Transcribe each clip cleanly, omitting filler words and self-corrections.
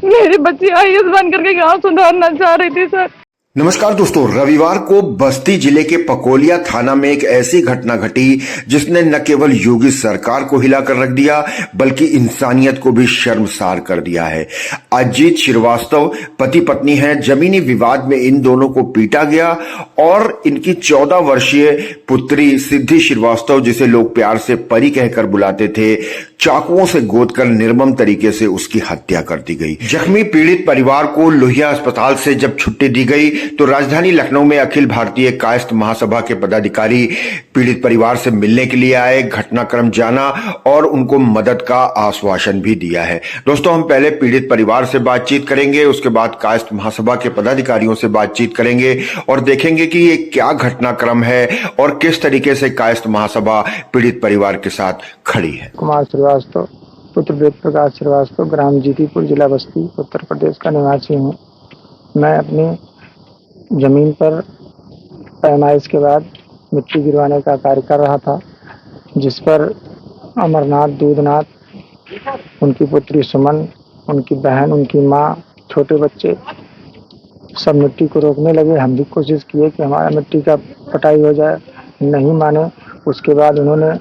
मेरी बच्ची आईएएस बन करके गांव सुधारना चाह रही थी सर। नमस्कार दोस्तों, रविवार को बस्ती जिले के पकोलिया थाना में एक ऐसी घटना घटी जिसने न केवल योगी सरकार को हिलाकर रख दिया बल्कि इंसानियत को भी शर्मसार कर दिया है। अजीत श्रीवास्तव पति पत्नी हैं। जमीनी विवाद में इन दोनों को पीटा गया और इनकी 14 वर्षीय पुत्री सिद्धि श्रीवास्तव, जिसे लोग प्यार से परी कहकर बुलाते थे, चाकुओं से गोदकर निर्मम तरीके से उसकी हत्या कर दी गई। जख्मी पीड़ित परिवार को लोहिया अस्पताल से जब छुट्टी दी गई तो राजधानी लखनऊ में अखिल भारतीय कायस्थ महासभा के पदाधिकारी पीड़ित परिवार से मिलने के लिए आए, घटनाक्रम जाना और उनको मदद का आश्वासन भी दिया है। दोस्तों, हम पहले पीड़ित परिवार से बातचीत करेंगे, उसके बाद कायस्थ महासभा के पदाधिकारियों से बातचीत करेंगे और देखेंगे कि ये क्या घटनाक्रम है और किस तरीके से कायस्थ महासभा पीड़ित परिवार के साथ खड़ी है। कुमार श्रीवास्तव, पुत्र वेद प्रकाश श्रीवास्तव, ग्राम जीतीपुर, जिला बस्ती, उत्तर प्रदेश का निवासी हूँ। मैं अपनी जमीन पर पैमाइश के बाद मिट्टी गिरवाने का कार्य कर रहा था, जिस पर अमरनाथ, दूधनाथ, उनकी पुत्री सुमन, उनकी बहन, उनकी माँ, छोटे बच्चे सब मिट्टी को रोकने लगे। हम भी कोशिश किए कि हमारा मिट्टी का पटाई हो जाए, नहीं माने। उसके बाद उन्होंने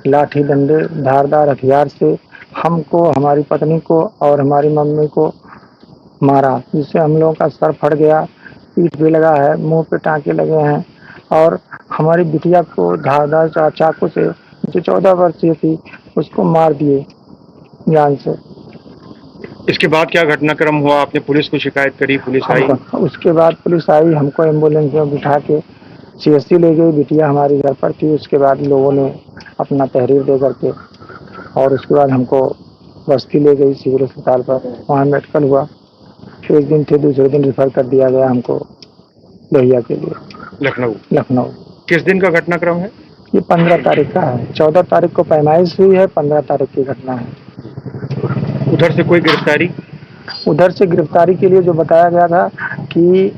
लाठी, डंडे, धारदार हथियार से हमको, हमारी पत्नी को और हमारी मम्मी को मारा, जिससे हम लोगों का सर फट गया, पीठ भी लगा है, मुंह पे टाँके लगे हैं और हमारी बिटिया को धारदार चाकू से, जो 14 वर्षीय थी, उसको मार दिए जान से। इसके बाद क्या घटनाक्रम हुआ? आपने पुलिस को शिकायत करी? पुलिस आई? उसके बाद पुलिस आई, हमको एम्बुलेंस में बिठा के सीएससी ले गई। बिटिया हमारी घर पर थी। उसके बाद लोगों ने अपना तहरीर दे करके और उसके बाद हमको बस्ती ले गई सिविल अस्पताल पर। वहाँ मेडिकल हुआ, एक दिन थे, दूसरे दिन रिफर कर दिया गया हमको लोहिया के लिए, लखनऊ। किस दिन का घटनाक्रम है? ये 15 तारीख का है। 14 तारीख को पैमाइश हुई है, 15 तारीख की घटना है। उधर से कोई गिरफ्तारी? उधर से गिरफ्तारी के लिए जो बताया गया था कि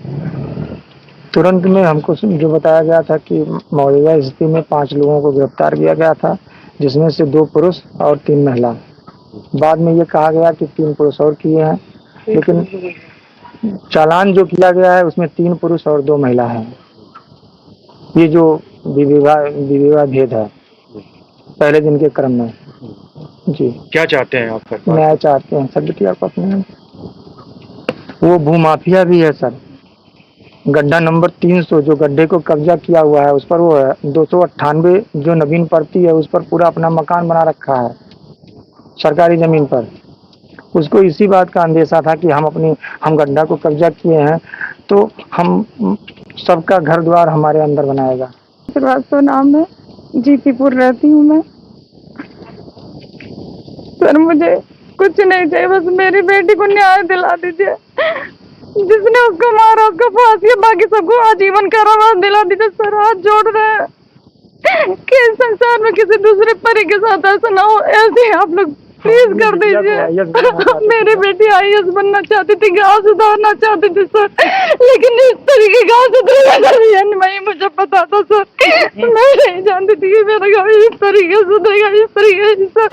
तुरंत में हमको जो बताया गया था कि मौजूदा स्थिति में 5 लोगों को गिरफ्तार किया गया था, जिसमें से 2 पुरुष और 3 महिला। बाद में ये कहा गया कि 3 पुरुष और किए हैं, लेकिन चालान जो किया गया है उसमें 3 पुरुष और 2 महिला हैं। ये जो विवाद भेद है पहले दिन के क्रम में। जी, क्या चाहते हैं आप? न्याय चाहते हैं सर बिटिया को अपने। वो भूमाफिया भी है सर। गड्ढा नंबर 300 जो गड्ढे को कब्जा किया हुआ है, उस पर वो है 298 जो नवीन पड़ती है, उस पर पूरा अपना मकान बना रखा है सरकारी जमीन पर। उसको इसी बात का अंदेशा था कि हम गड्ढा को कब्जा किए हैं तो हम सबका घर द्वार हमारे अंदर बनाएगा। श्रीवास्तव नाम है, जीतीपुर रहती हूँ मैं। सर मुझे कुछ नहीं चाहिए, बस मेरी बेटी को न्याय दिला दीजिए। जिसने उसको मारा उसको फांसी, बाकी सबको आजीवन कारावास दिला दीजिए। सर हाथ जोड़ रहे हैं कि इस संसार में किसी दूसरे परी के साथ ऐसा ना हो, ऐसे आप लोग प्लीज कर दीजिए। मेरी बेटी आईएएस बनना चाहती थी, गांव सुधारना चाहती थी सर, लेकिन इस तरीके गांव सुधरेगा नहीं, मुझे पता था सर। मैं नहीं जानती थी कि मेरा गांव इस तरीके सुधरेगा, इस तरीके से सर।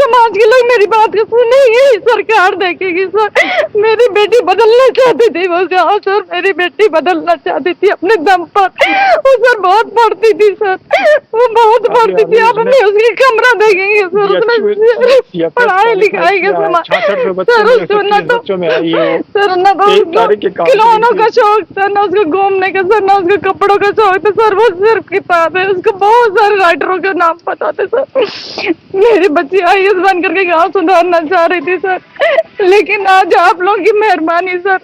समाज के लोग मेरी बात को सुनेंगे, सरकार देखेगी सर। मेरी बेटी बदलना चाहती थी वो गाँव सर, मेरी बेटी बदलना चाहती थी अपने दम पर। वो सर बहुत पढ़ती थी सर, वो बहुत पढ़ती थी। आप हमें उसकी कमरा देखेंगे सर, उसमें पढ़ाई लिखाई के समाज सर। उसको न तो खिलौनों का शौक था, न उसको घूमने का सर, न उसको कपड़ों का शौक था सर। वो सिर्फ किताब है, उसको बहुत सारे राइटरों के नाम पता थे सर। मेरी बच्ची आईएएस बन करके गाँव सुधारना चाह रही थी सर, लेकिन आज आप लोगों की मेहरबानी सर,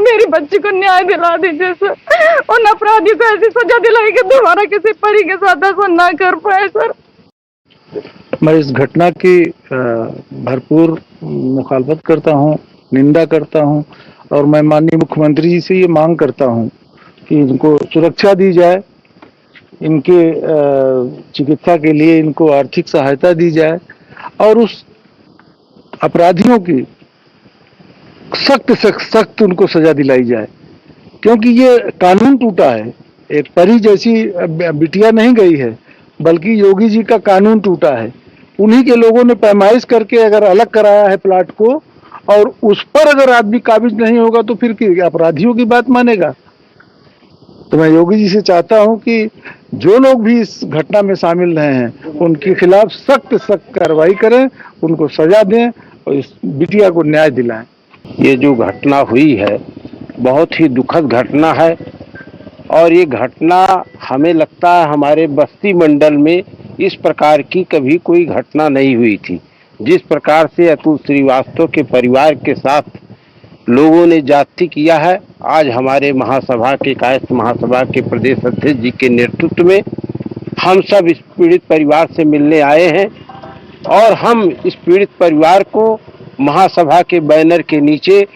मेरी बच्ची को न्याय दिला दीजिए सर। उन अपराधियों को ऐसी सजा दिलाई कि दोबारा किसी परी के साथ ऐसा ना कर पाए सर। मैं इस घटना की भरपूर मुखालफत करता हूं, निंदा करता हूं और मैं माननीय मुख्यमंत्री जी से ये मांग करता हूं कि इनको सुरक्षा दी जाए, इनके चिकित्सा के लिए इनको आर्थिक सहायता दी जाए और उस अपराधियों की सख्त से सख्त उनको सजा दिलाई जाए, क्योंकि ये कानून टूटा है। एक परी जैसी बिटिया नहीं गई है, बल्कि योगी जी का कानून टूटा है। उन्हीं के लोगों ने पैमाइश करके अगर अलग कराया है प्लाट को और उस पर अगर आदमी काबिज नहीं होगा तो फिर अपराधियों की बात मानेगा। तो मैं योगी जी से चाहता हूं कि जो लोग भी इस घटना में शामिल रहे हैं उनके खिलाफ सख्त कार्रवाई करें, उनको सजा दें और इस बिटिया को न्याय दिलाएं। ये जो घटना हुई है बहुत ही दुखद घटना है और ये घटना हमें लगता है हमारे बस्ती मंडल में इस प्रकार की कभी कोई घटना नहीं हुई थी। जिस प्रकार से अतुल श्रीवास्तव के परिवार के साथ लोगों ने जाति किया है, आज हमारे महासभा के कायस्थ महासभा के प्रदेश अध्यक्ष जी के नेतृत्व में हम सब इस पीड़ित परिवार से मिलने आए हैं और हम इस पीड़ित परिवार को महासभा के बैनर के नीचे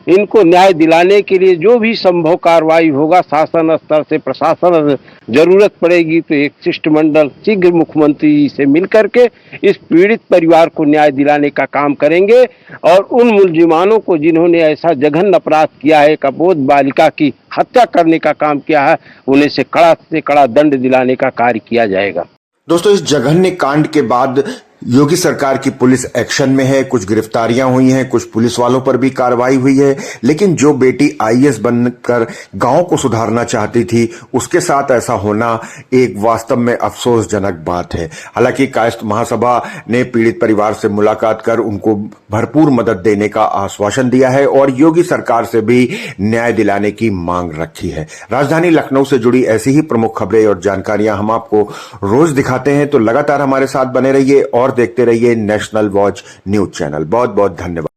इनको न्याय दिलाने के लिए जो भी संभव कार्रवाई होगा शासन स्तर से प्रशासन जरूरत पड़ेगी तो एक शिष्टमंडल शीघ्र मुख्यमंत्री जी से मिलकर के इस पीड़ित परिवार को न्याय दिलाने का काम करेंगे और उन मुलजिमानों को जिन्होंने ऐसा जघन्य अपराध किया है, एक अबोध बालिका की हत्या करने का काम किया है, उन्हें से कड़ा दंड दिलाने का कार्य किया जाएगा। दोस्तों, इस जघन्य कांड के बाद योगी सरकार की पुलिस एक्शन में है। कुछ गिरफ्तारियां हुई हैं, कुछ पुलिस वालों पर भी कार्रवाई हुई है, लेकिन जो बेटी आईएएस बनकर गांव को सुधारना चाहती थी उसके साथ ऐसा होना एक वास्तव में अफसोसजनक बात है। हालांकि कायस्थ महासभा ने पीड़ित परिवार से मुलाकात कर उनको भरपूर मदद देने का आश्वासन दिया है और योगी सरकार से भी न्याय दिलाने की मांग रखी है। राजधानी लखनऊ से जुड़ी ऐसी ही प्रमुख खबरें और जानकारियां हम आपको रोज दिखाते हैं, तो लगातार हमारे साथ बने रहिए और देखते रहिए नेशनल वॉच न्यूज चैनल। बहुत बहुत धन्यवाद।